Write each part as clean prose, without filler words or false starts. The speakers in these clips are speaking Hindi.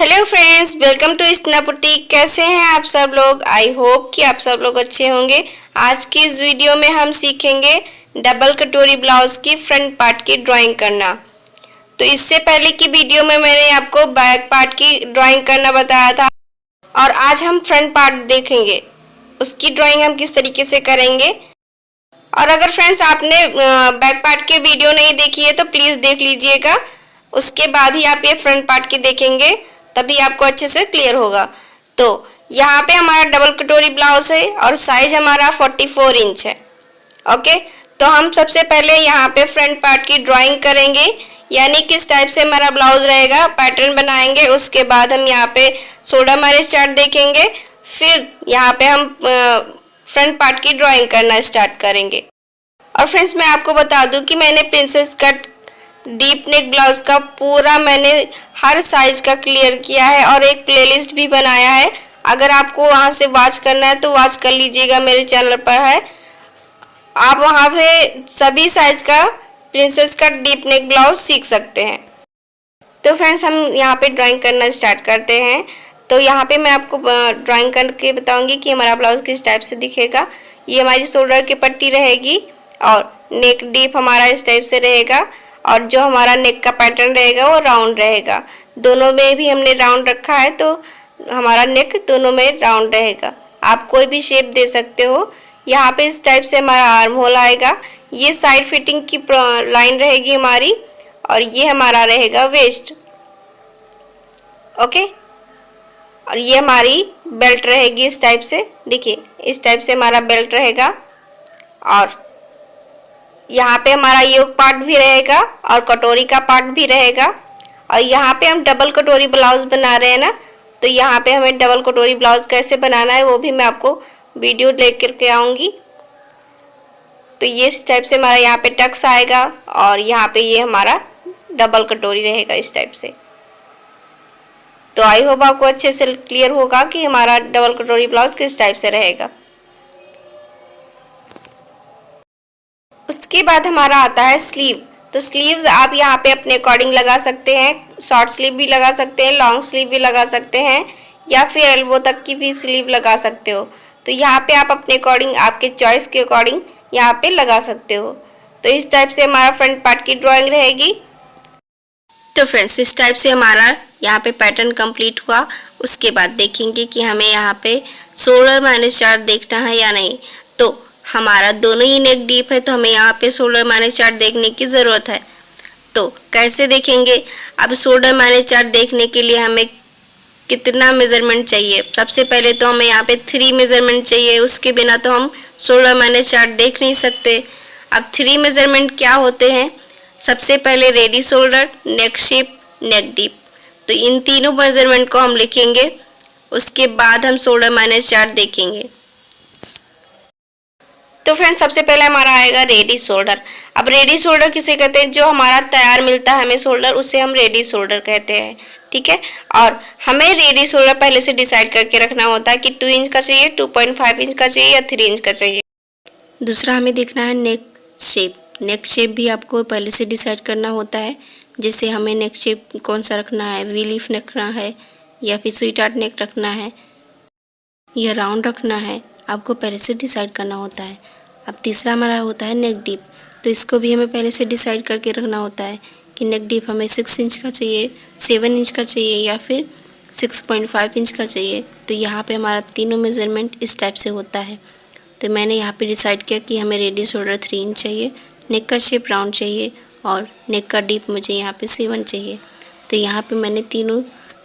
हेलो फ्रेंड्स, वेलकम टू स्ना बुटीक। कैसे हैं आप सब लोग? आई होप कि आप सब लोग अच्छे होंगे। आज की इस वीडियो में हम सीखेंगे डबल कटोरी ब्लाउज की फ्रंट पार्ट की ड्राइंग करना। तो इससे पहले की वीडियो में मैंने आपको बैक पार्ट की ड्राइंग करना बताया था और आज हम फ्रंट पार्ट देखेंगे, उसकी ड्राइंग हम किस तरीके से करेंगे। और अगर फ्रेंड्स आपने बैक पार्ट की वीडियो नहीं देखी है तो प्लीज़ देख लीजिएगा, उसके बाद ही आप ये फ्रंट पार्ट की देखेंगे, तभी आपको अच्छे से क्लियर होगा। तो यहाँ पे हमारा डबल कटोरी ब्लाउज है और साइज हमारा 44 इंच है। ओके, तो हम सबसे पहले यहाँ पे फ्रंट पार्ट की ड्राइंग करेंगे, यानी किस टाइप से हमारा ब्लाउज रहेगा, पैटर्न बनाएंगे। उसके बाद हम यहाँ पे शोल्डर मैरिज चार्ट देखेंगे, फिर यहाँ पे हम फ्रंट पार्ट की ड्राइंग करना स्टार्ट करेंगे। और फ्रेंड्स, मैं आपको बता दूं कि मैंने princess cut deep neck blouse का पूरा मैंने हर साइज का क्लियर किया है और एक प्लेलिस्ट भी बनाया है। अगर आपको वहां से वॉच करना है तो वॉच कर लीजिएगा, मेरे चैनल पर है। आप वहां पे सभी साइज का princess cut deep neck blouse सीख सकते हैं। तो फ्रेंड्स, हम यहाँ पे ड्राइंग करना स्टार्ट करते हैं। तो यहाँ पे मैं आपको ड्राइंग करके बताऊंगी कि हमारा ब्लाउज किस टाइप से दिखेगा। ये हमारी शोल्डर की पट्टी रहेगी और नेक डीप हमारा इस टाइप से रहेगा और जो हमारा नेक का पैटर्न रहेगा वो राउंड रहेगा। दोनों में भी हमने राउंड रखा है तो हमारा नेक दोनों में राउंड रहेगा। आप कोई भी शेप दे सकते हो। यहाँ पे इस टाइप से हमारा आर्म होल आएगा। ये साइड फिटिंग की लाइन रहेगी हमारी और ये हमारा रहेगा वेस्ट। ओके, और ये हमारी बेल्ट रहेगी इस टाइप से। देखिए, इस टाइप से हमारा बेल्ट रहेगा और यहाँ पे हमारा योक पार्ट भी रहेगा और कटोरी का पार्ट भी रहेगा। और यहाँ पे हम डबल कटोरी ब्लाउज बना रहे हैं ना, तो यहाँ पे हमें डबल कटोरी ब्लाउज कैसे बनाना है वो भी मैं आपको वीडियो लेकर के आऊँगी। तो ये इस टाइप से हमारा यहाँ पे टक्स आएगा और यहाँ पे ये हमारा डबल कटोरी रहेगा इस टाइप से। तो आई होप आपको अच्छे से क्लियर होगा कि हमारा डबल कटोरी ब्लाउज किस टाइप से रहेगा। उसके बाद हमारा आता है स्लीव। तो स्लीव्स आप यहाँ पे अपने अकॉर्डिंग लगा सकते हैं। शॉर्ट स्लीव भी लगा सकते हैं, लॉन्ग स्लीव भी लगा सकते हैं, या फिर एल्बो तक की भी स्लीव लगा सकते हो। तो यहाँ पे आप अपने अकॉर्डिंग, आपके चॉइस के अकॉर्डिंग यहाँ पे लगा सकते हो। तो इस टाइप से हमारा फ्रंट पार्ट की ड्राइंग रहेगी। तो फ्रेंड्स, इस टाइप से हमारा यहाँ पे पैटर्न कंप्लीट हुआ। उसके बाद देखेंगे कि हमें यहाँ पे 16-4 देखना है या नहीं। तो हमारा दोनों ही नेक डीप है तो हमें यहाँ पे 16-4 देखने की ज़रूरत है। तो कैसे देखेंगे? अब 16-4 देखने के लिए हमें कितना मेज़रमेंट चाहिए? सबसे पहले तो हमें यहाँ पे 3 मेज़रमेंट चाहिए, उसके बिना तो हम 16-4 देख नहीं सकते। अब 3 मेज़रमेंट क्या होते हैं? सबसे पहले रेडी शोल्डर, नेक शेप, नेक डीप। तो इन तीनों मेज़रमेंट को हम लिखेंगे, उसके बाद हम 16-4 देखेंगे। तो फ्रेंड्स, सबसे पहले हमारा आएगा रेडी शोल्डर। अब रेडी शोल्डर किसे कहते हैं? जो हमारा तैयार मिलता है हमें शोल्डर, उसे हम रेडी शोल्डर कहते हैं। ठीक है, और हमें रेडी शोल्डर पहले से डिसाइड करके रखना होता है कि 2 इंच का चाहिए, 2.5 इंच का चाहिए या 3 इंच का चाहिए। दूसरा हमें देखना है नेक शेप। नेक शेप भी आपको पहले से डिसाइड करना होता है। जैसे हमें नेक शेप कौन सा रखना है, वी लीफ रखना है या फिर स्वीट हार्ट नेक रखना है या राउंड रखना है, आपको पहले से डिसाइड करना होता है। अब तीसरा हमारा होता है नेक डीप। तो इसको भी हमें पहले से डिसाइड करके रखना होता है कि नेक डीप हमें 6 इंच का चाहिए, 7 इंच का चाहिए या फिर 6.5 इंच का चाहिए। तो यहाँ पे हमारा तीनों मेज़रमेंट इस टाइप से होता है। तो मैंने यहाँ पे डिसाइड किया कि हमें रेडी शोल्डर 3 इंच चाहिए, नेक का शेप राउंड चाहिए और नेक का डीप मुझे यहाँ पे 7 चाहिए। तो यहाँ पे मैंने तीनों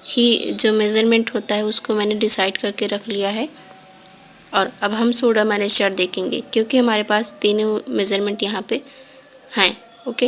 ही जो मेज़रमेंट होता है उसको मैंने डिसाइड करके रख लिया है। और अब हम 16-4 देखेंगे क्योंकि हमारे पास तीनों मेज़रमेंट यहाँ पे हैं। ओके,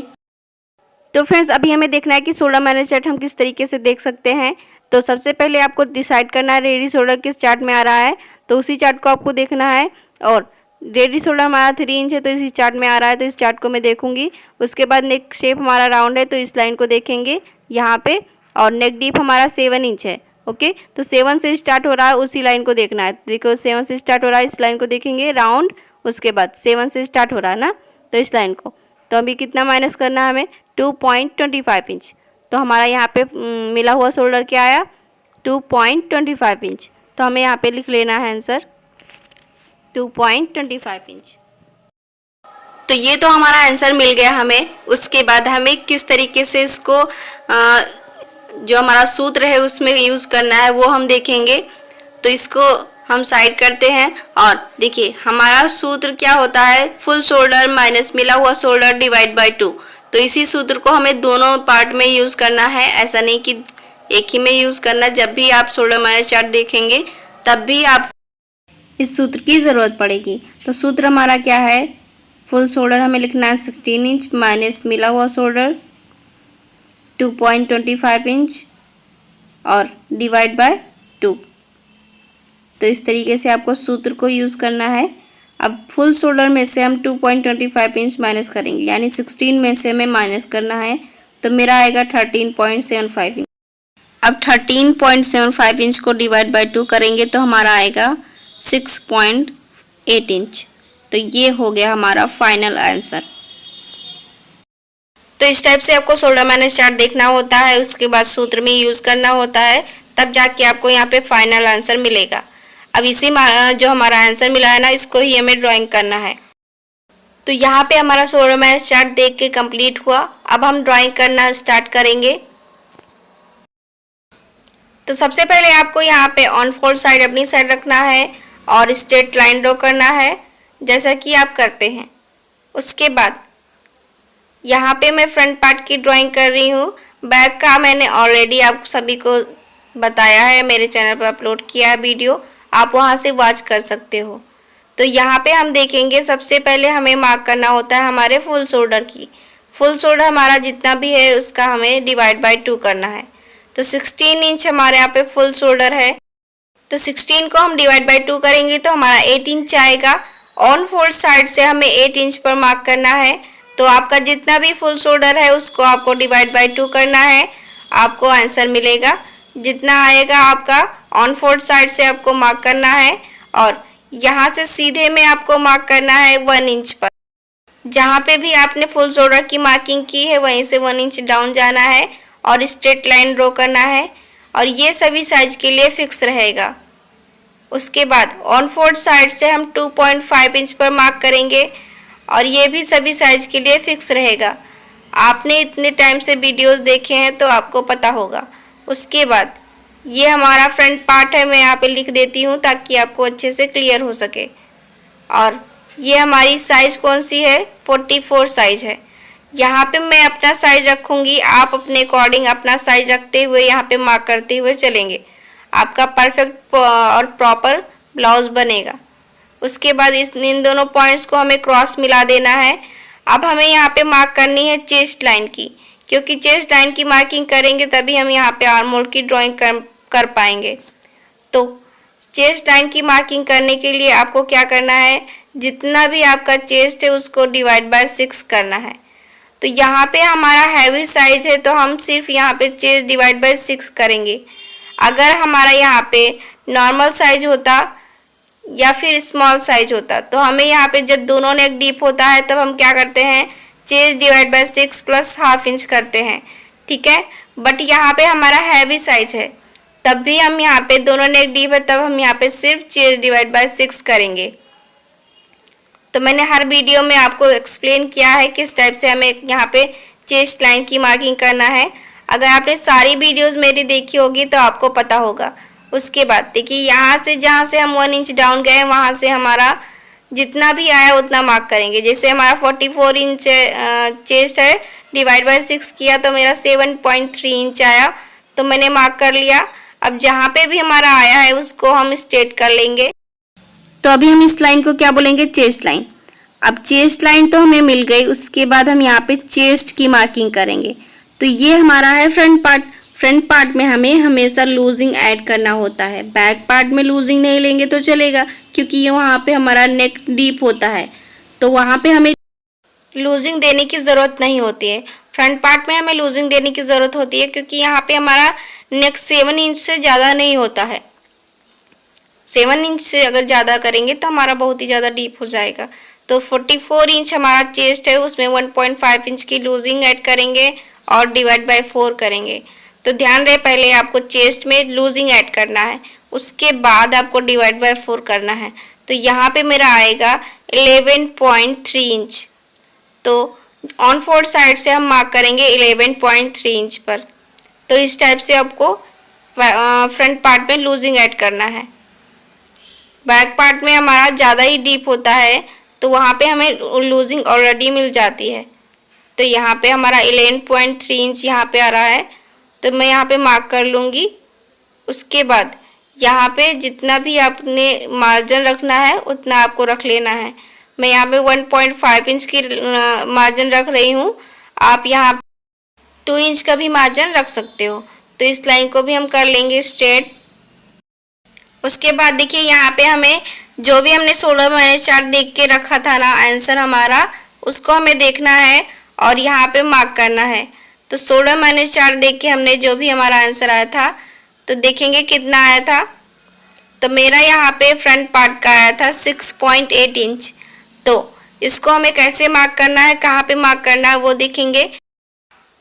तो फ्रेंड्स, अभी हमें देखना है कि 16-4 हम किस तरीके से देख सकते हैं। तो सबसे पहले आपको डिसाइड करना है रेडी शोल्डर किस चार्ट में आ रहा है, तो उसी चार्ट को आपको देखना है। और रेडी शोल्डर हमारा 3 इंच है तो इसी चार्ट में आ रहा है, तो इस चार्ट को मैं देखूंगी। उसके बाद नेक शेप हमारा राउंड है तो इस लाइन को देखेंगे यहाँ पे, और नेक डीप हमारा 7 इंच है। ओके, तो 7 से स्टार्ट हो रहा है, उसी लाइन को देखना है। देखो, 7 से स्टार्ट हो रहा है, इस लाइन को देखेंगे राउंड। उसके बाद 7 से स्टार्ट हो रहा है ना, तो इस लाइन को। तो अभी कितना माइनस करना है हमें? 2.25 इंच। तो हमारा यहाँ पे मिला हुआ शोल्डर क्या आया? 2.25 इंच। तो हमें यहाँ पे लिख लेना है आंसर 2.25 इंच। तो ये तो हमारा आंसर मिल गया हमें। उसके बाद हमें किस तरीके से इसको जो हमारा सूत्र है उसमें यूज़ करना है वो हम देखेंगे। तो इसको हम साइड करते हैं और देखिए हमारा सूत्र क्या होता है, फुल शोल्डर माइनस मिला हुआ शोल्डर डिवाइड बाय 2। तो इसी सूत्र को हमें दोनों पार्ट में यूज़ करना है, ऐसा नहीं कि एक ही में यूज़ करना। जब भी आप शोल्डर माइनस चार्ट देखेंगे तब भी आप इस सूत्र की ज़रूरत पड़ेगी। तो सूत्र हमारा क्या है, फुल शोल्डर हमें लिखना है 16 इंच माइनस मिला हुआ शोल्डर 2.25 इंच और डिवाइड बाय 2। तो इस तरीके से आपको सूत्र को यूज़ करना है। अब फुल शोल्डर में से हम 2.25 इंच माइनस करेंगे, यानी 16 में से हमें माइनस करना है। तो मेरा आएगा 13.75 इंच। अब 13.75 इंच को डिवाइड बाय 2 करेंगे तो हमारा आएगा 6.8 इंच। तो ये हो गया हमारा फाइनल आंसर। तो इस टाइप से आपको शोल्डर माइनस चार्ट देखना होता है, उसके बाद सूत्र में यूज़ करना होता है, तब जाके आपको यहाँ पे फाइनल आंसर मिलेगा। अब इसी जो हमारा आंसर मिला है ना, इसको ही हमें ड्राइंग करना है। तो यहाँ पे हमारा शोल्डर माइनस चार्ट देख के कंप्लीट हुआ। अब हम ड्राइंग करना स्टार्ट करेंगे। तो सबसे पहले आपको यहाँ पे ऑन फोल्ड साइड अपनी साइड रखना है और स्ट्रेट लाइन ड्रॉ करना है जैसा कि आप करते हैं। उसके बाद यहाँ पे मैं फ्रंट पार्ट की ड्राइंग कर रही हूँ। बैक का मैंने ऑलरेडी आप सभी को बताया है, मेरे चैनल पर अपलोड किया है वीडियो, आप वहाँ से वॉच कर सकते हो। तो यहाँ पे हम देखेंगे सबसे पहले हमें मार्क करना होता है हमारे फुल शोल्डर की। फुल शोल्डर हमारा जितना भी है उसका हमें डिवाइड बाय 2 करना है। तो 16 इंच हमारे यहाँ पे फुल शोल्डर है, तो 16 को हम डिवाइड बाय 2 करेंगे तो हमारा 8 इंच आएगा। ऑन फोल्ड साइड से हमें 8 इंच पर मार्क करना है। तो आपका जितना भी फुल शोल्डर है उसको आपको डिवाइड बाय 2 करना है, आपको आंसर मिलेगा। जितना आएगा आपका ऑन फोल्ड साइड से आपको मार्क करना है और यहाँ से सीधे में आपको मार्क करना है 1 इंच पर। जहाँ पे भी आपने फुल शोल्डर की मार्किंग की है वहीं से 1 इंच डाउन जाना है और स्ट्रेट लाइन ड्रॉ करना है, और ये सभी साइज के लिए फिक्स रहेगा। उसके बाद ऑन फोल्ड साइड से हम 2.5 इंच पर मार्क करेंगे और ये भी सभी साइज के लिए फिक्स रहेगा। आपने इतने टाइम से वीडियोस देखे हैं तो आपको पता होगा। उसके बाद ये हमारा फ्रंट पार्ट है, मैं यहाँ पे लिख देती हूँ ताकि आपको अच्छे से क्लियर हो सके। और ये हमारी साइज कौन सी है, 44 साइज है। यहाँ पे मैं अपना साइज रखूँगी, आप अपने अकॉर्डिंग अपना साइज रखते हुए यहाँ पे मार्क करते हुए चलेंगे, आपका परफेक्ट और प्रॉपर ब्लाउज बनेगा। उसके बाद इन दोनों पॉइंट्स को हमें क्रॉस मिला देना है। अब हमें यहाँ पे मार्क करनी है चेस्ट लाइन की, क्योंकि चेस्ट लाइन की मार्किंग करेंगे तभी हम यहाँ पे आर्म होल की ड्राइंग कर पाएंगे। तो चेस्ट लाइन की मार्किंग करने के लिए आपको क्या करना है, जितना भी आपका चेस्ट है उसको डिवाइड बाय 6 करना है। तो यहाँ पे हमारा हैवी साइज है तो हम सिर्फ यहाँ पे चेस्ट डिवाइड बाय 6 करेंगे। अगर हमारा यहाँ पे नॉर्मल साइज होता या फिर स्मॉल साइज होता तो हमें यहाँ पे जब दोनों नेक डीप होता है तब हम क्या करते हैं, chest divide by 6 plus ½ inch करते हैं, ठीक है। बट यहाँ पे हमारा हैवी साइज है तब भी हम यहाँ पे दोनों नेक डीप है तब हम यहाँ पे सिर्फ चेस्ट डिवाइड बाय 6 करेंगे। तो मैंने हर वीडियो में आपको एक्सप्लेन किया है किस टाइप से हमें यहाँ पे चेस्ट लाइन की मार्किंग करना है। अगर आपने सारी वीडियोस मेरी देखी होगी तो आपको पता होगा। उसके बाद देखिए यहाँ से जहाँ से हम 1 इंच डाउन गए वहाँ से हमारा जितना भी आया उतना मार्क करेंगे। जैसे हमारा 44 इंच चेस्ट है, डिवाइड बाय 6 किया तो मेरा 7.3 इंच आया, तो मैंने मार्क कर लिया। अब जहाँ पे भी हमारा आया है उसको हम स्ट्रेट कर लेंगे। तो अभी हम इस लाइन को क्या बोलेंगे, चेस्ट लाइन। अब चेस्ट लाइन तो हमें मिल गई, उसके बाद हम यहाँ पे चेस्ट की मार्किंग करेंगे। तो ये हमारा है फ्रंट पार्ट। फ्रंट पार्ट में हमें हमेशा लूजिंग ऐड करना होता है, बैक पार्ट में लूजिंग नहीं लेंगे तो चलेगा, क्योंकि ये वहाँ पे हमारा नेक डीप होता है तो वहाँ पे हमें लूजिंग देने की ज़रूरत नहीं होती है। फ्रंट पार्ट में हमें लूजिंग देने की ज़रूरत होती है क्योंकि यहाँ पे हमारा नेक 7 इंच से ज़्यादा नहीं होता है। 7 इंच से अगर ज़्यादा करेंगे तो हमारा बहुत ही ज़्यादा डीप हो जाएगा। तो 44 इंच हमारा चेस्ट है, उसमें 1.5 इंच की लूजिंग ऐड करेंगे और डिवाइड बाय 4 करेंगे। तो ध्यान रहे पहले आपको चेस्ट में लूजिंग ऐड करना है, उसके बाद आपको डिवाइड बाय 4 करना है। तो यहाँ पे मेरा आएगा 11.3 इंच। तो ऑन फोर्थ साइड से हम मार्क करेंगे 11.3 इंच पर। तो इस टाइप से आपको फ्रंट पार्ट में लूजिंग ऐड करना है। बैक पार्ट में हमारा ज़्यादा ही डीप होता है तो वहाँ पे हमें लूजिंग ऑलरेडी मिल जाती है। तो यहाँ पे हमारा 11.3 इंच यहाँ पे आ रहा है, तो मैं यहाँ पे मार्क कर लूँगी। उसके बाद यहाँ पे जितना भी आपने मार्जिन रखना है उतना आपको रख लेना है। मैं यहाँ पे 1.5 इंच की मार्जिन रख रही हूँ, आप यहाँ 2 इंच का भी मार्जिन रख सकते हो। तो इस लाइन को भी हम कर लेंगे स्ट्रेट। उसके बाद देखिए यहाँ पे हमें जो भी हमने 16-4 देख के रखा था ना आंसर हमारा, उसको हमें देखना है और यहाँ पे मार्क करना है। तो 16-4 देख के हमने जो भी हमारा आंसर आया था तो देखेंगे कितना आया था। तो मेरा यहाँ पे फ्रंट पार्ट का आया था 6.8 इंच। तो इसको हमें कैसे मार्क करना है, कहाँ पे मार्क करना है वो देखेंगे।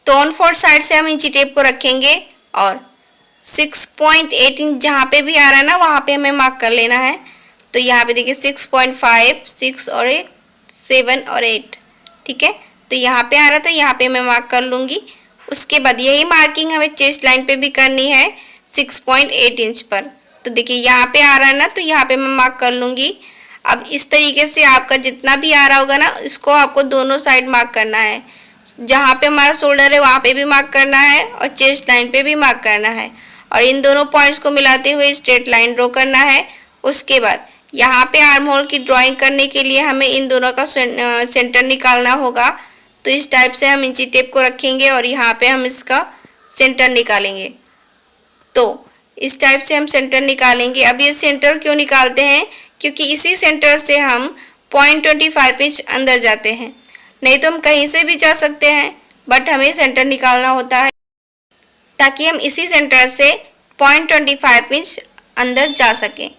तो ऑन फोर्थ साइड से हम इंची टेप को रखेंगे और 6.8 इंच जहाँ पे भी आ रहा है ना वहाँ पे हमें मार्क कर लेना है। तो यहाँ पे देखिए 6.5, 6 और 1, 7 और 8, ठीक है। तो यहाँ पे आ रहा था, यहाँ पे मैं मार्क कर लूँगी। उसके बाद यही मार्किंग हमें चेस्ट लाइन पे भी करनी है 6.8 इंच पर। तो देखिए यहाँ पे आ रहा है ना, तो यहाँ पे मैं मार्क कर लूँगी। अब इस तरीके से आपका जितना भी आ रहा होगा ना, इसको आपको दोनों साइड मार्क करना है। जहाँ पे हमारा शोल्डर है वहाँ पे भी मार्क करना है और चेस्ट लाइन पे भी मार्क करना है और इन दोनों पॉइंट्स को मिलाते हुए स्ट्रेट लाइन ड्रॉ करना है। उसके बाद यहाँ पे आर्म होल की ड्राइंग करने के लिए हमें इन दोनों का सेंटर निकालना होगा। तो इस टाइप से हम इंची टेप को रखेंगे और यहाँ पे हम इसका सेंटर निकालेंगे। तो इस टाइप से हम सेंटर निकालेंगे। अब ये सेंटर क्यों निकालते हैं, क्योंकि इसी सेंटर से हम 0.25 इंच अंदर जाते हैं। नहीं तो हम कहीं से भी जा सकते हैं, बट हमें सेंटर निकालना होता है ताकि हम इसी सेंटर से 0.25 इंच अंदर जा सकें।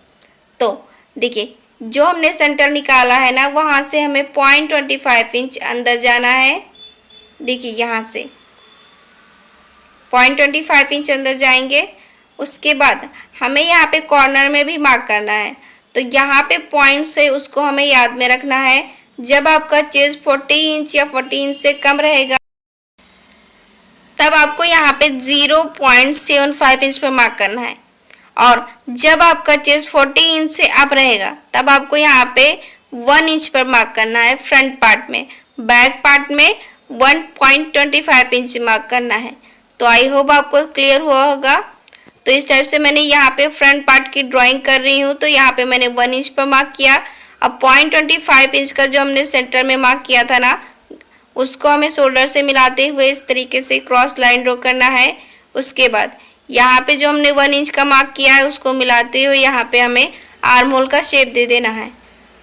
तो देखिए जो हमने सेंटर निकाला है ना, वहाँ से हमें 0.25 इंच अंदर जाना है। देखिए यहाँ से 0.25 इंच अंदर जाएंगे। उसके बाद हमें यहाँ पे कॉर्नर में भी मार्क करना है। तो यहाँ पे पॉइंट से उसको हमें याद में रखना है। जब आपका चेस्ट 40 इंच या 40 इंच से कम रहेगा तब आपको यहाँ पे 0.75 इंच पर मार्क करना है, और जब आपका चेस्ट 40 इंच से अप रहेगा तब आपको यहाँ पे 1 इंच पर मार्क करना है फ्रंट पार्ट में। बैक पार्ट में 1.25 इंच मार्क करना है। तो आई होप आपको क्लियर हुआ होगा। तो इस टाइप से मैंने यहाँ पे फ्रंट पार्ट की ड्राइंग कर रही हूँ। तो यहाँ पे मैंने 1 इंच पर मार्क किया। अब 0.25 इंच का जो हमने सेंटर में मार्क किया था ना, उसको हमें शोल्डर से मिलाते हुए इस तरीके से क्रॉस लाइन ड्रॉ करना है। उसके बाद यहाँ पे जो हमने 1 इंच का मार्क किया है उसको मिलाते हुए यहाँ पे हमें आर्म होल का शेप दे देना है।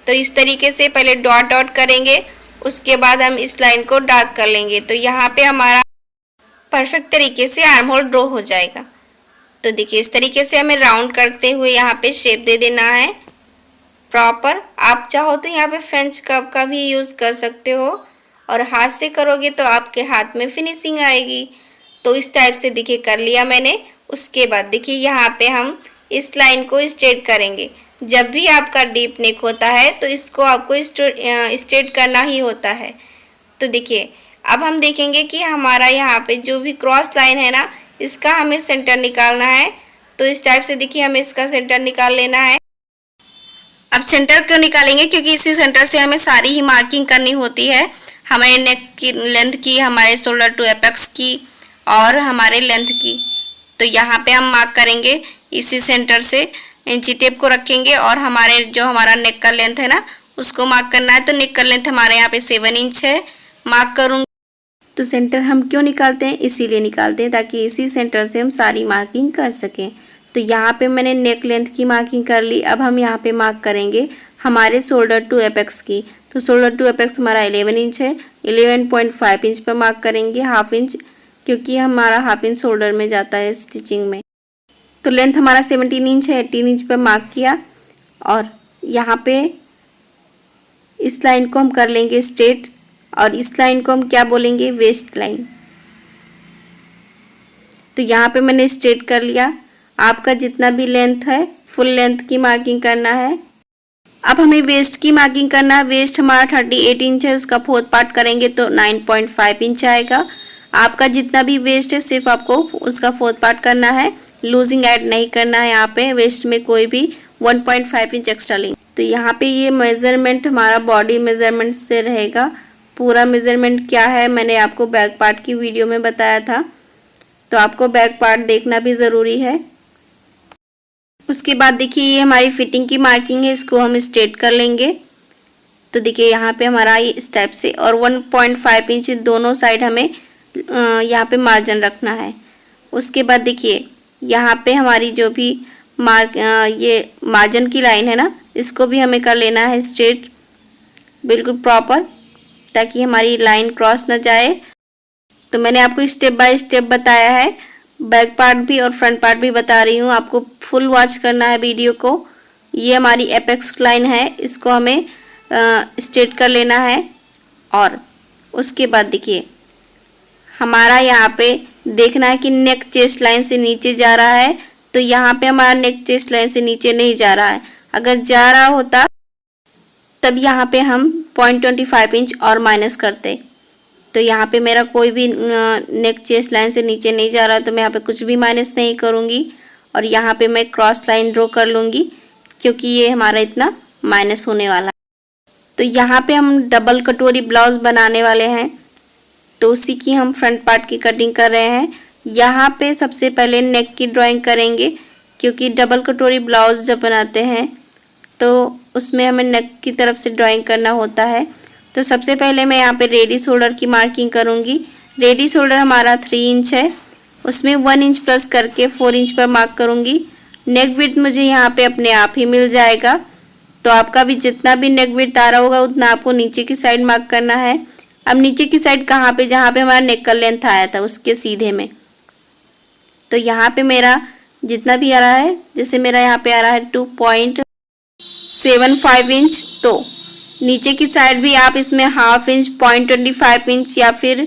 तो इस तरीके से पहले डॉट डॉट करेंगे, उसके बाद हम इस लाइन को डार्क कर लेंगे। तो यहाँ पे हमारा परफेक्ट तरीके से आर्म होल ड्रॉ हो जाएगा। तो देखिए इस तरीके से हमें राउंड करते हुए यहाँ पे शेप दे देना है प्रॉपर। आप चाहो तो यहाँ पे फ्रेंच कर्व का भी यूज़ कर सकते हो, और हाथ से करोगे तो आपके हाथ में फिनिशिंग आएगी। तो इस टाइप से देखिए कर लिया मैंने। उसके बाद देखिए यहाँ पे हम इस लाइन को स्ट्रेट करेंगे। जब भी आपका डीप नेक होता है तो इसको आपको स्ट्रेट करना ही होता है। तो देखिए अब हम देखेंगे कि हमारा यहाँ पे जो भी क्रॉस लाइन है ना, इसका हमें सेंटर निकालना है। तो इस टाइप से देखिए हमें इसका सेंटर निकाल लेना है। अब सेंटर क्यों निकालेंगे, क्योंकि इसी सेंटर से हमें सारी ही मार्किंग करनी होती है, हमारे नेक की लेंथ की, हमारे शोल्डर टू एपेक्स की और हमारे लेंथ की। तो यहाँ पे हम मार्क करेंगे इसी सेंटर से, इंची टेप को रखेंगे और हमारे जो हमारा नेक का लेंथ है ना उसको मार्क करना है। तो नेक का लेंथ हमारे यहाँ पे 7 इंच है, मार्क करूँगी। तो सेंटर हम क्यों निकालते हैं, इसीलिए निकालते हैं ताकि इसी सेंटर से हम सारी मार्किंग कर सकें। तो यहाँ पे मैंने नेक लेंथ की मार्किंग कर ली। अब हम यहाँ पे मार्क करेंगे हमारे शोल्डर टू एपेक्स की। तो शोल्डर टू एपेक्स हमारा 11 इंच है, 11.5 इंच पर मार्क करेंगे, हाफ इंच, क्योंकि हमारा हाफ इंच शोल्डर में जाता है स्टिचिंग में। तो लेंथ हमारा 17 इंच है, 18 इंच पर मार्क किया और यहाँ पे इस लाइन को हम कर लेंगे स्ट्रेट, और इस लाइन को हम क्या बोलेंगे, वेस्ट लाइन। तो यहाँ पे मैंने स्ट्रेट कर लिया। आपका जितना भी लेंथ है फुल लेंथ की मार्किंग करना है। अब हमें वेस्ट की मार्किंग करना है। वेस्ट हमारा 38 इंच है, उसका फोर्थ पार्ट करेंगे तो 9.5 इंच आएगा। आपका जितना भी वेस्ट है सिर्फ आपको उसका फोर्थ पार्ट करना है, लूजिंग ऐड नहीं करना है। यहाँ पे वेस्ट में कोई भी 1.5 इंच एक्स्ट्रा लेंगे। तो यहाँ पे ये मेजरमेंट हमारा बॉडी मेजरमेंट से रहेगा। पूरा मेजरमेंट क्या है मैंने आपको बैक पार्ट की वीडियो में बताया था, तो आपको बैक पार्ट देखना भी ज़रूरी है। उसके बाद देखिए ये हमारी फिटिंग की मार्किंग है, इसको हम स्ट्रेट कर लेंगे। तो देखिए यहाँ पे हमारा ये इस टाइप से, और 1.5 इंच दोनों साइड हमें यहाँ पे मार्जिन रखना है। उसके बाद देखिए यहाँ पे हमारी जो भी ये मार्जिन की लाइन है ना, इसको भी हमें कर लेना है स्ट्रेट बिल्कुल प्रॉपर, ताकि हमारी लाइन क्रॉस ना जाए। तो मैंने आपको स्टेप बाय स्टेप बताया है, बैक पार्ट भी और फ्रंट पार्ट भी बता रही हूँ, आपको फुल वॉच करना है वीडियो को। ये हमारी एपेक्स लाइन है, इसको हमें स्ट्रेट कर लेना है। और उसके बाद देखिए हमारा यहाँ पे देखना है कि नेक चेस्ट लाइन से नीचे जा रहा है, तो यहाँ पे हमारा नेक चेस्ट लाइन से नीचे नहीं जा रहा है। अगर जा रहा होता तब यहाँ पे हम 0.25 इंच और माइनस करते। तो यहाँ पे मेरा कोई भी नेक चेस्ट लाइन से नीचे नहीं जा रहा, तो मैं यहाँ पे कुछ भी माइनस नहीं करूँगी। और यहाँ पे मैं क्रॉस लाइन ड्रॉ कर लूँगी, क्योंकि ये हमारा इतना माइनस होने वाला है। तो यहाँ पे हम डबल कटोरी ब्लाउज बनाने वाले हैं, तो उसी की हम फ्रंट पार्ट की कटिंग कर रहे हैं। यहाँ पे सबसे पहले नेक की ड्राइंग करेंगे, क्योंकि डबल कटोरी ब्लाउज जब बनाते हैं तो उसमें हमें नेक की तरफ से ड्राइंग करना होता है। तो सबसे पहले मैं यहाँ पे रेडी शोल्डर की मार्किंग करूँगी। रेडी शोल्डर हमारा 3 इंच है, उसमें 1 इंच प्लस करके 4 इंच पर मार्क करूँगी। नेक विड्थ मुझे यहाँ पे अपने आप ही मिल जाएगा, तो आपका भी जितना भी नेक विड्थ आ रहा होगा उतना आपको नीचे की साइड मार्क करना है। अब नीचे की साइड कहाँ पे, जहाँ पे हमारा नेक का लेंथ आया था उसके सीधे में। तो यहाँ पे मेरा जितना भी आ रहा है, जैसे मेरा यहाँ पे आ रहा है 2.75 इंच, तो नीचे की साइड भी आप इसमें हाफ इंच, 0.25 इंच या फिर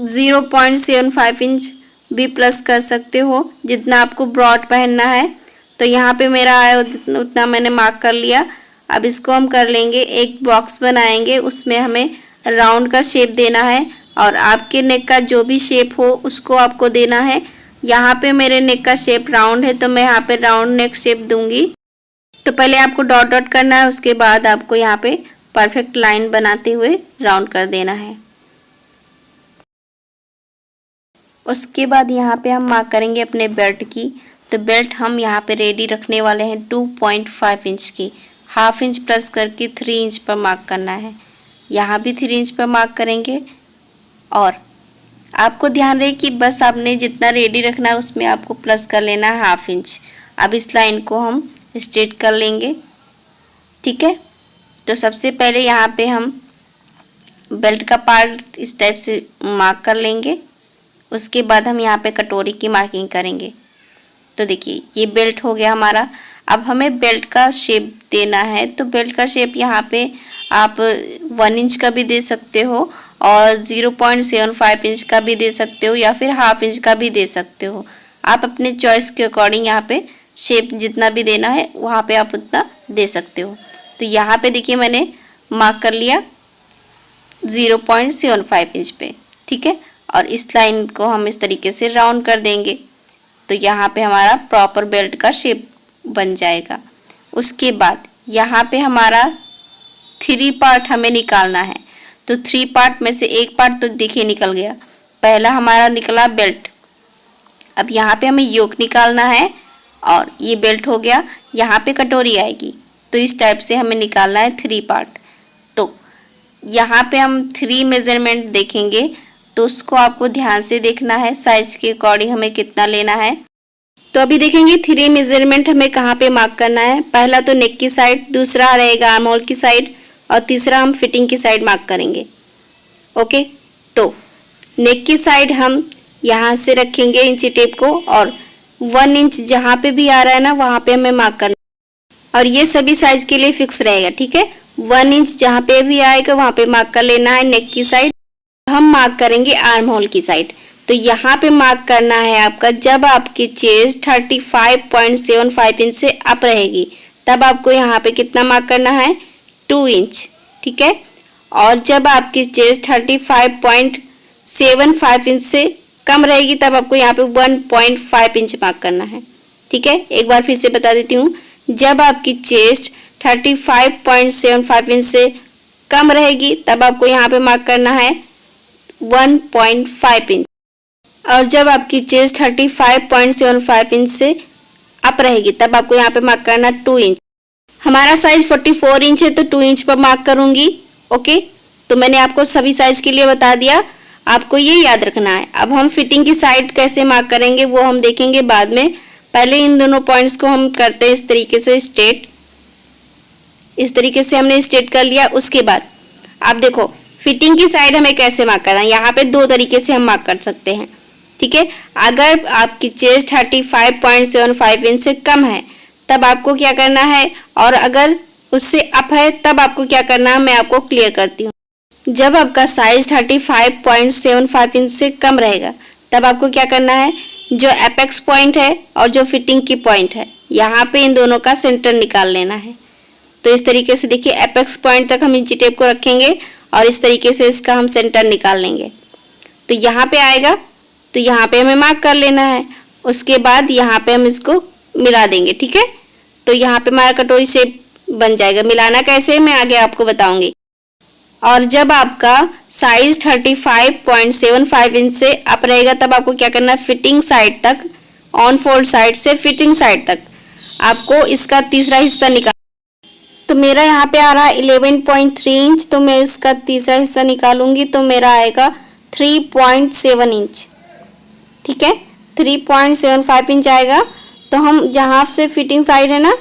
0.75 इंच भी प्लस कर सकते हो, जितना आपको ब्रॉड पहनना है। तो यहाँ पे मेरा आया उतना मैंने मार्क कर लिया। अब इसको हम कर लेंगे, एक बॉक्स बनाएंगे, उसमें हमें राउंड का शेप देना है, और आपके नेक का जो भी शेप हो उसको आपको देना है। यहाँ पे मेरे नेक का शेप राउंड है, तो मैं यहाँ पे राउंड नेक शेप दूंगी। तो पहले आपको डॉट डॉट करना है, उसके बाद आपको यहाँ पे परफेक्ट लाइन बनाते हुए राउंड कर देना है। उसके बाद यहाँ पे हम मार्क करेंगे अपने बेल्ट की। तो बेल्ट हम यहाँ पे रेडी रखने वाले हैं 2.5 इंच की, हाफ इंच प्लस करके 3 इंच पर मार्क करना है। यहाँ भी 3 इंच पर मार्क करेंगे, और आपको ध्यान रहे कि बस आपने जितना रेडी रखना है उसमें आपको प्लस कर लेना है हाफ इंच। अब इस लाइन को हम स्ट्रेट कर लेंगे, ठीक है। तो सबसे पहले यहाँ पे हम बेल्ट का पार्ट इस टाइप से मार्क कर लेंगे। उसके बाद हम यहाँ पे कटोरी की मार्किंग करेंगे। तो देखिए ये बेल्ट हो गया हमारा। अब हमें बेल्ट का शेप देना है, तो बेल्ट का शेप यहाँ पे आप 1 इंच का भी दे सकते हो, और 0.75 इंच का भी दे सकते हो, या फिर हाफ इंच का भी दे सकते हो। आप अपने चॉइस के अकॉर्डिंग यहाँ पे शेप जितना भी देना है वहाँ पे आप उतना दे सकते हो। तो यहाँ पे देखिए मैंने मार्क कर लिया 0.75 इंच पे, ठीक है। और इस लाइन को हम इस तरीके से राउंड कर देंगे, तो यहाँ पे हमारा प्रॉपर बेल्ट का शेप बन जाएगा। उसके बाद यहाँ पे हमारा 3 पार्ट हमें निकालना है। तो 3 पार्ट में से एक पार्ट तो देखिए निकल गया, पहला हमारा निकला बेल्ट। अब यहाँ पे हमें योक निकालना है, और ये बेल्ट हो गया। यहाँ पे कटोरी आएगी, तो इस टाइप से हमें निकालना है 3 पार्ट। तो यहाँ पे हम 3 मेजरमेंट देखेंगे, तो उसको आपको ध्यान से देखना है, साइज के अकॉर्डिंग हमें कितना लेना है। तो अभी देखेंगे 3 मेजरमेंट हमें कहाँ पे मार्क करना है। पहला तो नेक की साइड, दूसरा रहेगा आर्म होल की साइड, और तीसरा हम फिटिंग की साइड मार्क करेंगे। ओके, तो नेक की साइड हम यहाँ से रखेंगे इंची टेप को, और 1 इंच जहाँ पे भी आ रहा है ना वहाँ पे हमें मार्क करना, और ये सभी साइज के लिए फिक्स रहेगा, ठीक है। 1 इंच जहाँ पे भी आएगा वहाँ पे मार्क कर लेना है नेक की साइड। हम मार्क करेंगे आर्म होल की साइड। तो तो यहाँ पे मार्क करना है आपका, जब आपकी चेस्ट 35.75 इंच से अप रहेगी तब आपको यहाँ पे कितना मार्क करना है, 2 इंच, ठीक है। और जब आपकी चेस्ट 35.75 इंच से कम रहेगी तब आपको यहाँ पे 1.5 इंच मार्क करना है, ठीक है। एक बार फिर से बता देती हूँ, जब आपकी चेस्ट 35.75 इंच से कम रहेगी तब आपको यहाँ पे मार्क करना है 1.5 इंच, और जब आपकी चेस्ट 35.75 इंच से अप रहेगी तब आपको यहाँ पे मार्क करना 2 इंच। हमारा साइज 44 इंच है तो 2 इंच पर मार्क करूंगी, ओके। तो मैंने आपको सभी साइज के लिए बता दिया, आपको ये याद रखना है। अब हम फिटिंग की साइड कैसे मार्क करेंगे वो हम देखेंगे बाद में। पहले इन दोनों पॉइंट्स को हम करते हैं इस तरीके से स्ट्रेट, इस तरीके से हमने स्ट्रेट कर लिया। उसके बाद आप देखो फिटिंग की साइड हमें कैसे मार्क करना है। यहाँ पे 2 तरीके से हम मार्क कर सकते हैं, ठीक है। अगर आपकी चेस्ट 35.75 इंच से कम है तब आपको क्या करना है, और अगर उससे अप है तब आपको क्या करना है, मैं आपको क्लियर करती हूँ। जब आपका साइज 35.75 इंच से कम रहेगा तब आपको क्या करना है, जो एपेक्स पॉइंट है और जो फिटिंग की पॉइंट है यहाँ पे इन दोनों का सेंटर निकाल लेना है। तो इस तरीके से देखिए एपेक्स पॉइंट तक हम इंची टेप को रखेंगे और इस तरीके से इसका हम सेंटर निकाल लेंगे। तो यहाँ पे आएगा तो यहाँ पे हमें मार्क कर लेना है। उसके बाद यहाँ पे हम इसको मिला देंगे, ठीक है। तो यहाँ पे हमारा कटोरी शेप बन जाएगा। मिलाना कैसे मैं आगे आपको बताऊंगी। और जब आपका साइज 35.75 इंच से अप रहेगा तब आपको क्या करना है, फिटिंग साइड तक, ऑन फोल्ड साइड से फिटिंग साइड तक आपको इसका तीसरा हिस्सा निकाल। तो मेरा यहाँ पे आ रहा है 11.3 इंच, तो मैं इसका तीसरा हिस्सा निकालूंगी तो मेरा आएगा 3.7 इंच, ठीक है। 3.75 इंच आएगा। तो हम जहाँ से फिटिंग साइड है ना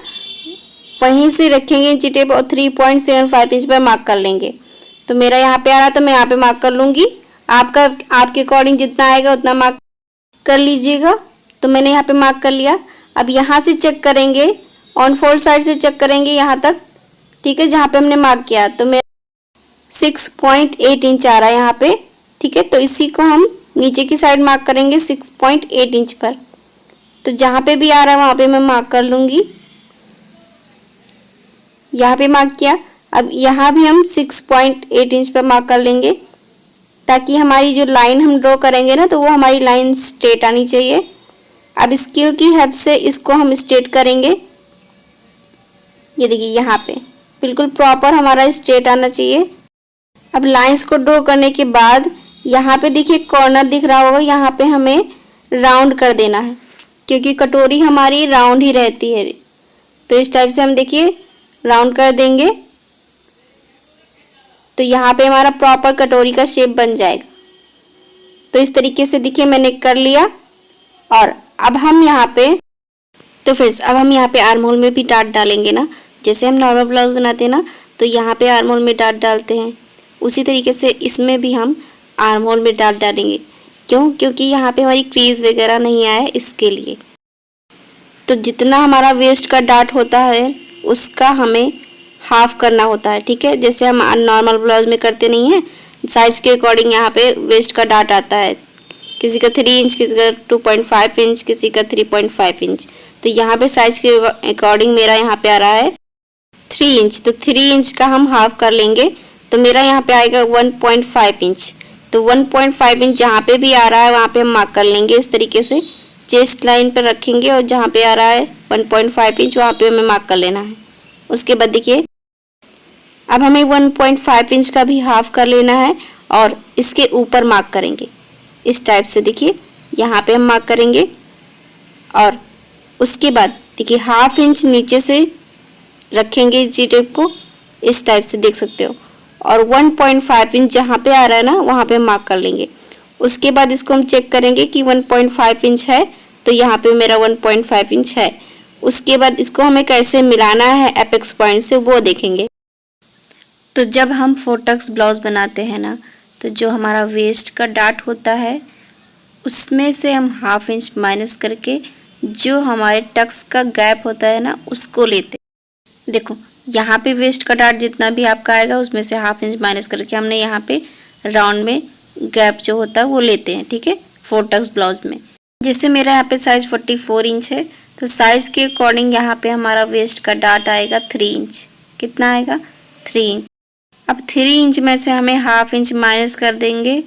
वहीं से रखेंगे इंची टेप और 3.75 इंच पर मार्क कर लेंगे। तो मेरा यहाँ पे आ रहा है तो मैं यहाँ पे मार्क कर लूँगी। आपके अकॉर्डिंग जितना आएगा उतना मार्क कर लीजिएगा। तो मैंने यहाँ पे मार्क कर लिया। अब यहाँ से चेक करेंगे, ऑन फोल्ड साइड से चेक करेंगे यहाँ तक, ठीक है, जहाँ पे हमने मार्क किया। तो मेरा 6.8 इंच आ रहा है यहाँ पे, ठीक है। तो इसी को हम नीचे की साइड मार्क करेंगे 6.8 इंच पर। तो जहाँ पे भी आ रहा है वहाँ पे मैं मार्क कर लूँगी। यहाँ पे मार्क किया। अब यहाँ भी हम 6.8 इंच पर मार्क कर लेंगे ताकि हमारी जो लाइन हम ड्रॉ करेंगे ना तो वो हमारी लाइन स्ट्रेट आनी चाहिए। अब स्केल की हेल्प से इसको हम स्ट्रेट करेंगे। ये देखिए यहाँ पे बिल्कुल प्रॉपर हमारा स्ट्रेट आना चाहिए। अब लाइंस को ड्रॉ करने के बाद यहाँ पे देखिए कॉर्नर दिख रहा होगा, यहाँ पे हमें राउंड कर देना है क्योंकि कटोरी हमारी राउंड ही रहती है। तो इस टाइप से हम देखिए राउंड कर देंगे तो यहाँ पे हमारा प्रॉपर कटोरी का शेप बन जाएगा। तो इस तरीके से देखिए मैंने कर लिया। और अब हम यहाँ पे अब हम यहाँ पे आर्म होल में भी डाट डालेंगे ना, जैसे हम नॉर्मल ब्लाउज बनाते हैं ना तो यहाँ पे आर्म होल में डाट डालते हैं, उसी तरीके से इसमें भी हम आर्म होल में डाट डालेंगे। क्यों? क्योंकि यहाँ पे हमारी क्रीज वगैरह नहीं आए इसके लिए। तो जितना हमारा वेस्ट का डाट होता है उसका हमें हाफ करना होता है, ठीक है। जैसे हम नॉर्मल ब्लाउज में करते नहीं हैं, साइज के अकॉर्डिंग यहाँ पे वेस्ट का डाट आता है, किसी का 3 इंच, किसी का 2.5 इंच, किसी का 3.5 इंच। तो यहाँ पे साइज के अकॉर्डिंग मेरा यहाँ पे आ रहा है 3 इंच। तो 3 इंच का हम हाफ कर लेंगे तो मेरा यहाँ पे आएगा 1.5 इंच। तो 1.5 इंच जहाँ पे भी आ रहा है वहाँ पे हम मार्क कर लेंगे इस तरीके से, चेस्ट लाइन पर रखेंगे और जहाँ पे आ रहा है 1.5 इंच वहाँ पे हमें मार्क कर लेना है। उसके बाद देखिए अब हमें 1.5 इंच का भी हाफ कर लेना है और इसके ऊपर मार्क करेंगे इस टाइप से। देखिए यहाँ पे हम मार्क करेंगे और उसके बाद देखिए हाफ इंच नीचे से रखेंगे जी टेप को इस टाइप से, देख सकते हो। और 1.5 इंच जहाँ पे आ रहा है ना वहाँ पे मार्क कर लेंगे। उसके बाद इसको हम चेक करेंगे कि 1.5 इंच है, तो यहाँ पे मेरा 1.5 इंच है। उसके बाद इसको हमें कैसे मिलाना है एपेक्स पॉइंट से वो देखेंगे। तो जब हम 4 टक्स ब्लाउज बनाते हैं ना तो जो हमारा वेस्ट का डाट होता है उसमें से हम हाफ इंच माइनस करके जो हमारे टक्स का गैप होता है ना उसको लेते हैं। देखो यहाँ पे वेस्ट का डाट जितना भी आपका आएगा उसमें से हाफ इंच माइनस करके हमने यहाँ पे राउंड में गैप जो होता है वो लेते हैं, ठीक है। 4 टक्स ब्लाउज में। जैसे मेरा यहाँ पे साइज 44 इंच है, तो साइज के अकॉर्डिंग यहाँ पे हमारा वेस्ट का डाट आएगा 3 इंच। कितना आएगा? 3 इंच। अब 3 इंच में से हमें हाफ इंच माइनस कर देंगे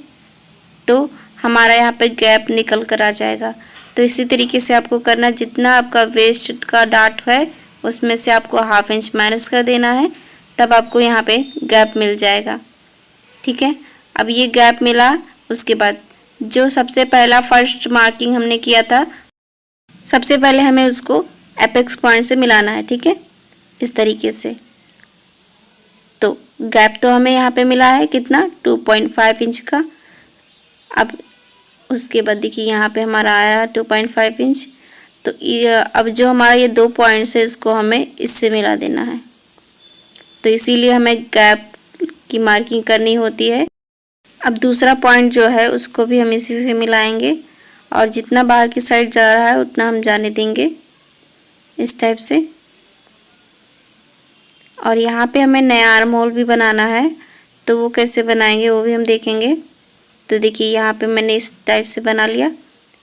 तो हमारा यहाँ पे गैप निकल कर आ जाएगा। तो इसी तरीके से आपको करना, जितना आपका वेस्ट का डाट है उसमें से आपको हाफ इंच माइनस कर देना है, तब आपको यहाँ पे गैप मिल जाएगा। ठीक है, अब ये गैप मिला, उसके बाद जो सबसे पहला फर्स्ट मार्किंग हमने किया था, सबसे पहले हमें उसको एपेक्स पॉइंट से मिलाना है। ठीक है, इस तरीके से। तो गैप तो हमें यहाँ पे मिला है कितना? 2.5 इंच का। अब उसके बाद देखिए यहाँ पे हमारा आया 2.5 इंच। तो अब जो हमारा ये 2 पॉइंट्स है इसको हमें इससे मिला देना है। तो इसीलिए हमें गैप की मार्किंग करनी होती है। अब दूसरा पॉइंट जो है उसको भी हम इसी से मिलाएंगे और जितना बाहर की साइड जा रहा है उतना हम जाने देंगे, इस टाइप से। और यहाँ पे हमें नया आर्म होल भी बनाना है, तो वो कैसे बनाएंगे वो भी हम देखेंगे। तो देखिए यहाँ पे मैंने इस टाइप से बना लिया।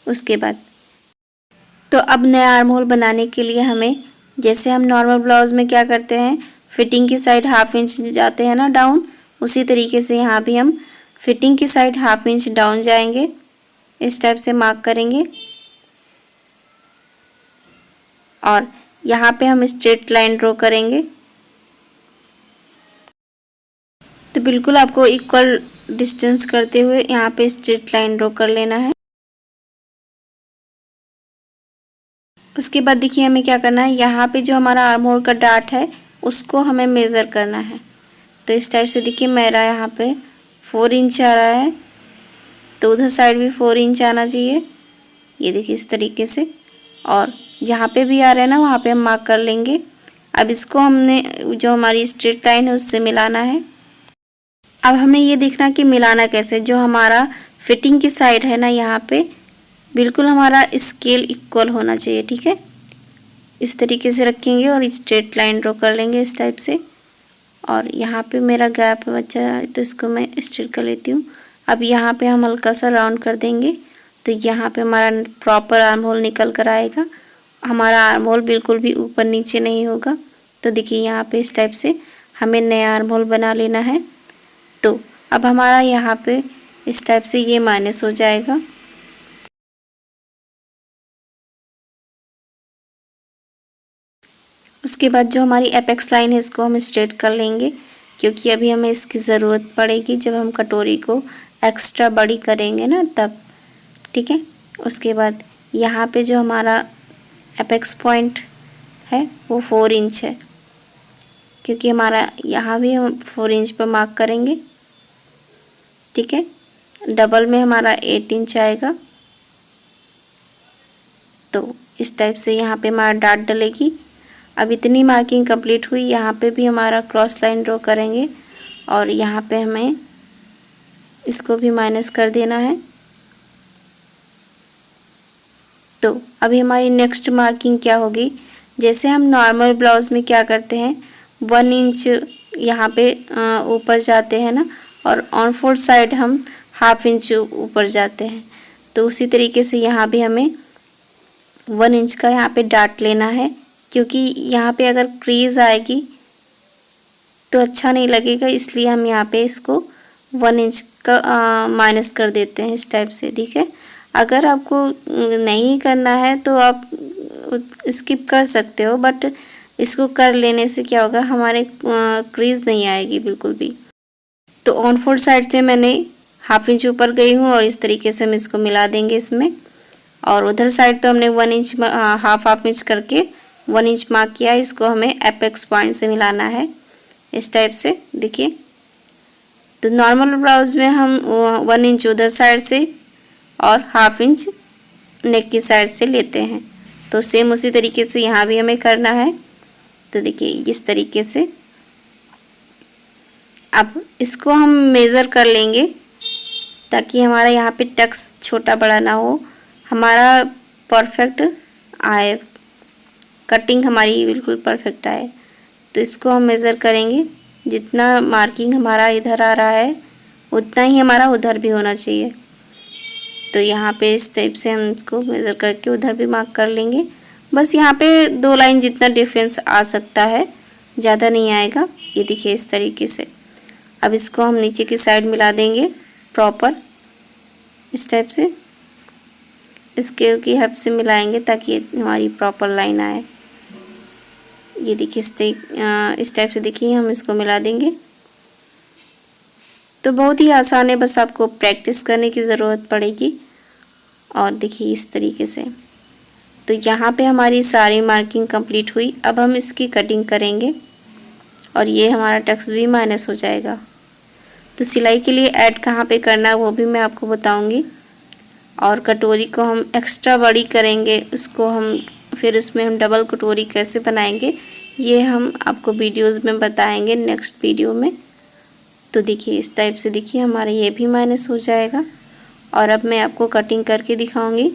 उसके बाद तो अब नया आर्म होल बनाने के लिए हमें, जैसे हम नॉर्मल ब्लाउज में क्या करते हैं, फिटिंग की साइड हाफ इंच जाते हैं ना डाउन, उसी तरीके से यहाँ भी हम फिटिंग की साइड हाफ इंच डाउन जाएंगे। इस टाइप से मार्क करेंगे और यहाँ पे हम स्ट्रेट लाइन ड्रॉ करेंगे। तो बिल्कुल आपको इक्वल डिस्टेंस करते हुए यहाँ पे स्ट्रेट लाइन ड्रॉ कर लेना है। उसके बाद देखिए हमें क्या करना है, यहाँ पे जो हमारा आर्म होल का डार्ट है उसको हमें मेज़र करना है। तो इस टाइप से देखिए मेरा यहाँ पे 4 इंच आ रहा है, तो उधर साइड भी 4 इंच आना चाहिए। ये देखिए इस तरीके से, और जहाँ पे भी आ रहा है ना वहाँ पे हम मार्क कर लेंगे। अब इसको हमने जो हमारी स्ट्रेट लाइन है उससे मिलाना है। अब हमें ये देखना कि मिलाना कैसे, जो हमारा फिटिंग की साइड है ना यहाँ पे बिल्कुल हमारा स्केल इक्वल होना चाहिए। ठीक है, इस तरीके से रखेंगे और स्ट्रेट लाइन ड्रॉ कर लेंगे इस टाइप से। और यहाँ पे मेरा गैप बचा है तो इसको मैं स्ट्रेट कर लेती हूँ। अब यहाँ पे हम हल्का सा राउंड कर देंगे, तो यहाँ पे हमारा प्रॉपर आर्म होल निकल कर आएगा। हमारा आर्म होल बिल्कुल भी ऊपर नीचे नहीं होगा। तो देखिए यहाँ पे इस टाइप से हमें नया आर्म होल बना लेना है। तो अब हमारा यहाँ पे इस टाइप से ये माइनस हो जाएगा। उसके बाद जो हमारी एपेक्स लाइन है इसको हम स्ट्रेट कर लेंगे, क्योंकि अभी हमें इसकी ज़रूरत पड़ेगी जब हम कटोरी को एक्स्ट्रा बड़ी करेंगे ना तब। ठीक है, उसके बाद यहाँ पे जो हमारा एपेक्स पॉइंट है वो 4 इंच है, क्योंकि हमारा यहाँ भी हम 4 इंच पर मार्क करेंगे। ठीक है, डबल में हमारा 8 इंच आएगा। तो इस टाइप से यहाँ पे हमारा डाट डलेगी। अब इतनी मार्किंग कंप्लीट हुई, यहाँ पे भी हमारा क्रॉस लाइन ड्रॉ करेंगे और यहाँ पे हमें इसको भी माइनस कर देना है। तो अभी हमारी नेक्स्ट मार्किंग क्या होगी, जैसे हम नॉर्मल ब्लाउज में क्या करते हैं 1 इंच यहाँ पे ऊपर जाते हैं ना, और ऑन फोल्ड साइड हम हाफ इंच ऊपर जाते हैं। तो उसी तरीके से यहाँ भी हमें 1 इंच का यहाँ पे डाट लेना है, क्योंकि यहाँ पे अगर क्रीज आएगी तो अच्छा नहीं लगेगा, इसलिए हम यहाँ पे इसको 1 इंच का माइनस कर देते हैं इस टाइप से। ठीक है, अगर आपको नहीं करना है तो आप स्किप कर सकते हो, बट इसको कर लेने से क्या होगा, हमारे क्रीज नहीं आएगी बिल्कुल भी। तो ऑन फोल्ड साइड से मैंने हाफ इंच ऊपर गई हूँ और इस तरीके से हम इसको मिला देंगे इसमें। और उधर साइड तो हमने 1 इंच हाफ इंच करके 1 इंच मार्क किया है, इसको हमें एपेक्स पॉइंट से मिलाना है इस टाइप से। देखिए, तो नॉर्मल ब्लाउज में हम 1 इंच उधर साइड से और हाफ इंच नेक की साइड से लेते हैं। तो सेम उसी तरीके से यहाँ भी हमें करना है। तो देखिए इस तरीके से अब इसको हम मेज़र कर लेंगे ताकि हमारा यहाँ पे टक्स छोटा बड़ा ना हो, हमारा परफेक्ट आए, कटिंग हमारी बिल्कुल परफेक्ट आए। तो इसको हम मेज़र करेंगे, जितना मार्किंग हमारा इधर आ रहा है उतना ही हमारा उधर भी होना चाहिए। तो यहाँ पे इस टाइप से हम इसको मेज़र करके उधर भी मार्क कर लेंगे। बस यहाँ पे 2 लाइन जितना डिफरेंस आ सकता है, ज़्यादा नहीं आएगा। ये देखिए इस तरीके से। अब इसको हम नीचे की साइड मिला देंगे प्रॉपर इस टाइप से, स्केल की हेल्प से मिलाएंगे ताकि हमारी प्रॉपर लाइन आए। ये देखिए इस टाइप से देखिए हम इसको मिला देंगे। तो बहुत ही आसान है, बस आपको प्रैक्टिस करने की ज़रूरत पड़ेगी। और देखिए इस तरीके से। तो यहाँ पे हमारी सारी मार्किंग कंप्लीट हुई। अब हम इसकी कटिंग करेंगे और ये हमारा टक्स भी माइनस हो जाएगा। तो सिलाई के लिए ऐड कहाँ पे करना है वो भी मैं आपको बताऊँगी। और कटोरी को हम एक्स्ट्रा बड़ी करेंगे, उसको हम फिर उसमें हम डबल कटोरी कैसे बनाएंगे ये हम आपको वीडियोस में बताएंगे नेक्स्ट वीडियो में। तो देखिए इस टाइप से देखिए हमारा ये भी माइनस हो जाएगा। और अब मैं आपको कटिंग करके दिखाऊंगी।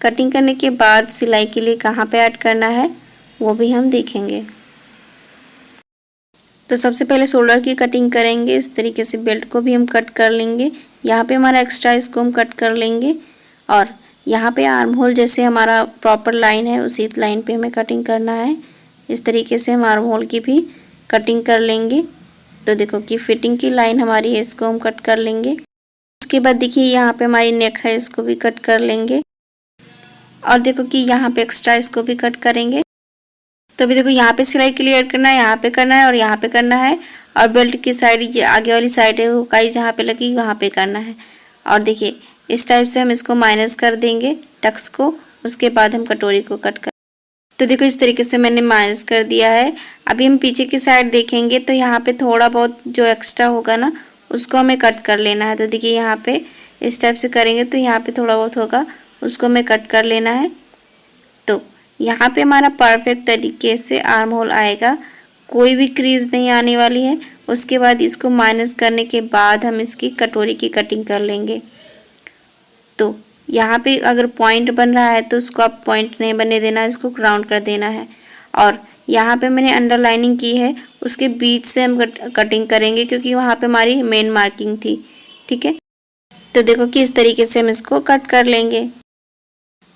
कटिंग करने के बाद सिलाई के लिए कहाँ पे ऐड करना है वो भी हम देखेंगे। तो सबसे पहले शोल्डर की कटिंग करेंगे। इस तरीके से बेल्ट को भी हम कट कर लेंगे। यहाँ पे हमारा एक्स्ट्रा इसको हम कट कर लेंगे। और यहाँ पे आर्म होल जैसे हमारा प्रॉपर लाइन है उसी लाइन पे हमें कटिंग करना है। इस तरीके से हम आर्म होल की भी कटिंग कर लेंगे। तो देखो कि फिटिंग की लाइन हमारी है, इसको हम कट कर लेंगे। उसके बाद देखिए यहाँ पे हमारी नेक है, इसको भी कट कर लेंगे। और देखो कि यहाँ पे एक्स्ट्रा इसको भी कट करेंगे। तो अभी देखो यहाँ पे सिलाई के लिए ऐड करना है, यहाँ पे करना है और यहाँ पे करना है। और बेल्ट की साइड ये आगे वाली साइड है, हुकाई जहाँ पे लगी वहाँ पे करना है। और देखिए इस टाइप से हम इसको माइनस कर देंगे टक्स को। उसके बाद हम कटोरी को कट कर, तो देखो इस तरीके से मैंने माइनस कर दिया है। अभी हम पीछे की साइड देखेंगे तो यहाँ पे थोड़ा बहुत जो एक्स्ट्रा होगा ना उसको हमें कट कर लेना है। तो देखिए यहाँ पे इस टाइप से करेंगे तो यहाँ पे थोड़ा बहुत होगा, उसको हमें कट कर लेना है। तो यहाँ पे हमारा परफेक्ट तरीके से आर्म होल आएगा, कोई भी क्रीज नहीं आने वाली है। उसके बाद इसको माइनस करने के बाद हम इसकी कटोरी की कटिंग कर लेंगे। तो यहाँ पे अगर पॉइंट बन रहा है तो उसको आप पॉइंट नहीं बनने देना, इसको राउंड कर देना है। और यहाँ पे मैंने अंडरलाइनिंग की है, उसके बीच से हम कटिंग करेंगे क्योंकि वहाँ पे हमारी मेन मार्किंग थी। ठीक है, तो देखो कि इस तरीके से हम इसको कट कर लेंगे।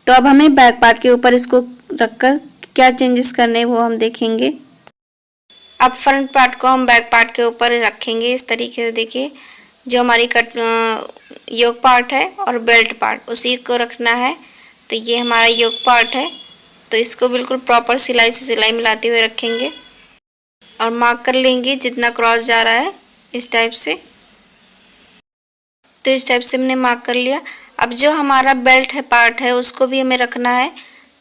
तो अब हमें बैक पार्ट के ऊपर इसको रखकर क्या चेंजेस करने हैं वो हम देखेंगे। अब फ्रंट पार्ट को हम बैक पार्ट के ऊपर रखेंगे इस तरीके से। देखिए जो हमारी योक पार्ट है और बेल्ट पार्ट उसी को रखना है। तो ये हमारा योक पार्ट है, तो इसको बिल्कुल प्रॉपर सिलाई से सिलाई मिलाते हुए रखेंगे और मार्क कर लेंगे जितना क्रॉस जा रहा है इस टाइप से। तो इस टाइप से हमने मार्क कर लिया। अब जो हमारा बेल्ट है पार्ट है उसको भी हमें रखना है।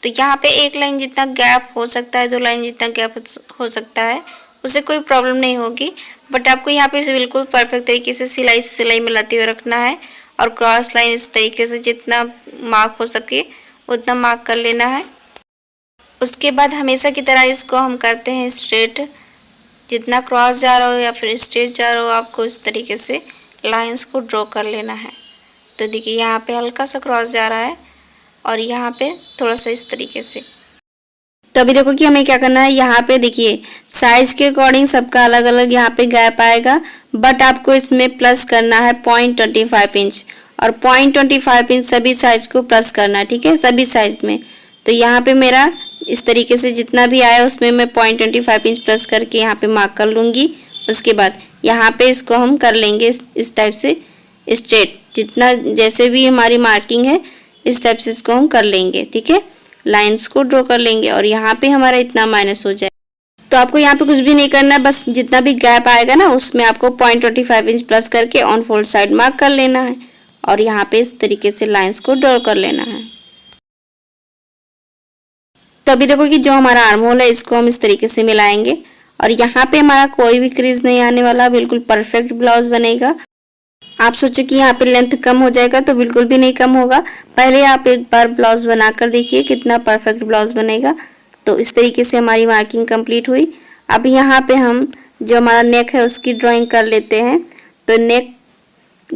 तो यहाँ पे 1 लाइन जितना गैप हो सकता है, 2 लाइन जितना गैप हो सकता है, उससे कोई प्रॉब्लम नहीं होगी। बट आपको यहाँ पे बिल्कुल परफेक्ट तरीके से सिलाई मिलाते हुए रखना है और क्रॉस लाइन इस तरीके से जितना मार्क हो सके उतना मार्क कर लेना है। उसके बाद हमेशा की तरह इसको हम करते हैं स्ट्रेट। जितना क्रॉस जा रहा हो या फिर स्ट्रेट जा रहा हो आपको इस तरीके से लाइंस को ड्रॉ कर लेना है। तो देखिए यहाँ पे हल्का सा क्रॉस जा रहा है और यहाँ पे थोड़ा सा इस तरीके से। तो अभी देखो कि हमें क्या करना है, यहाँ पे देखिए साइज के अकॉर्डिंग सबका अलग अलग यहाँ पे गैप आएगा। बट आपको इसमें प्लस करना है 0.25 इंच और 0.25 इंच सभी साइज को प्लस करना है। ठीक है, सभी साइज में। तो यहाँ पे मेरा इस तरीके से जितना भी आया उसमें मैं 0.25 इंच प्लस करके यहाँ पे मार्क कर लूँगी। उसके बाद यहाँ पे इसको हम कर लेंगे इस टाइप से स्ट्रेट, जितना जैसे भी हमारी मार्किंग है इस टाइप से इसको हम कर लेंगे। ठीक है, लाइंस को ड्रॉ कर लेंगे और यहाँ पे हमारा इतना माइनस हो जाए। तो आपको यहाँ पे कुछ भी नहीं करना है, बस जितना भी गैप आएगा ना उसमें आपको 0.25 इंच प्लस करके ऑन फोल्ड साइड मार्क कर लेना है और यहाँ पे इस तरीके से लाइंस को ड्रॉ कर लेना है। तो अभी देखो कि जो हमारा आर्म होल है इसको हम इस तरीके से मिलाएंगे और यहाँ पे हमारा कोई भी क्रीज नहीं आने वाला, बिल्कुल परफेक्ट ब्लाउज बनेगा। आप सोचो कि यहाँ पे लेंथ कम हो जाएगा, तो बिल्कुल भी नहीं कम होगा। पहले आप एक बार ब्लाउज बनाकर देखिए कितना परफेक्ट ब्लाउज बनेगा। तो इस तरीके से हमारी मार्किंग कंप्लीट हुई। अब यहाँ पे हम जो हमारा नेक है उसकी ड्राइंग कर लेते हैं। तो नेक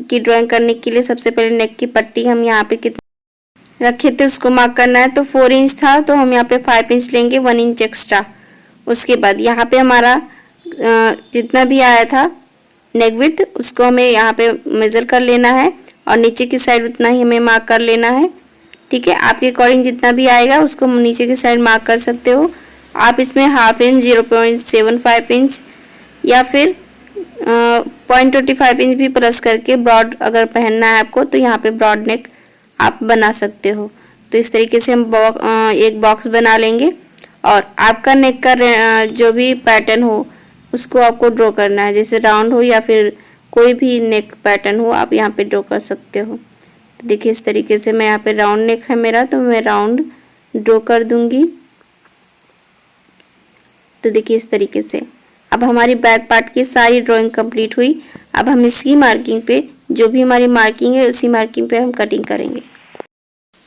की ड्राइंग करने के लिए सबसे पहले नेक की पट्टी हम यहाँ पे कितने रखे थे उसको मार्क करना है। तो 4 इंच था तो हम यहाँ पे 5 इंच लेंगे, 1 इंच एक्स्ट्रा। उसके बाद यहाँ पे हमारा जितना भी आया था नेक विड्थ उसको हमें यहाँ पे मेज़र कर लेना है और नीचे की साइड उतना ही हमें मार्क कर लेना है। ठीक है, आपके अकॉर्डिंग जितना भी आएगा उसको नीचे की साइड मार्क कर सकते हो। आप इसमें 1/2 इंच, 0.75 इंच या फिर 0.25 इंच भी प्लस करके ब्रॉड अगर पहनना है आपको तो यहाँ पे ब्रॉड नेक आप बना सकते हो। तो इस तरीके से हम एक बॉक्स बना लेंगे और आपका नेक का जो भी पैटर्न हो उसको आपको ड्रॉ करना है, जैसे राउंड हो या फिर कोई भी नेक पैटर्न हो आप यहाँ पे ड्रॉ कर सकते हो। तो देखिए इस तरीके से मैं यहाँ पे राउंड नेक है मेरा, तो मैं राउंड ड्रॉ कर दूंगी। तो देखिए इस तरीके से अब हमारी बैक पार्ट की सारी ड्राइंग कंप्लीट हुई। अब हम इसकी मार्किंग पे, जो भी हमारी मार्किंग है उसी मार्किंग पे हम कटिंग करेंगे।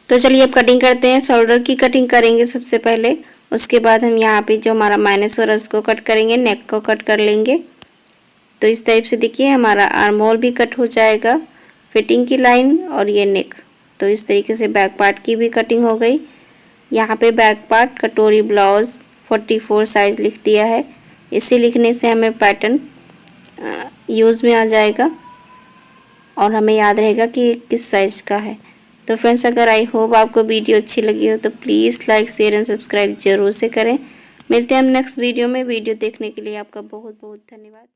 तो चलिए अब कटिंग करते हैं। शोल्डर की कटिंग करेंगे सबसे पहले, उसके बाद हम यहाँ पे जो हमारा माइनस हो रहा है उसको कट करेंगे, नेक को कट कर लेंगे। तो इस टाइप से देखिए हमारा आर्म होल भी कट हो जाएगा, फिटिंग की लाइन और ये नेक। तो इस तरीके से बैक पार्ट की भी कटिंग हो गई। यहाँ पे बैक पार्ट कटोरी ब्लाउज 44 साइज लिख दिया है। इसे लिखने से हमें पैटर्न यूज़ में आ जाएगा और हमें याद रहेगा कि किस साइज का है। तो फ्रेंड्स, अगर आई होप आपको वीडियो अच्छी लगी हो तो please like, share and subscribe जरूर से करें। मिलते हैं हम नेक्स्ट वीडियो में। वीडियो देखने के लिए आपका बहुत बहुत धन्यवाद।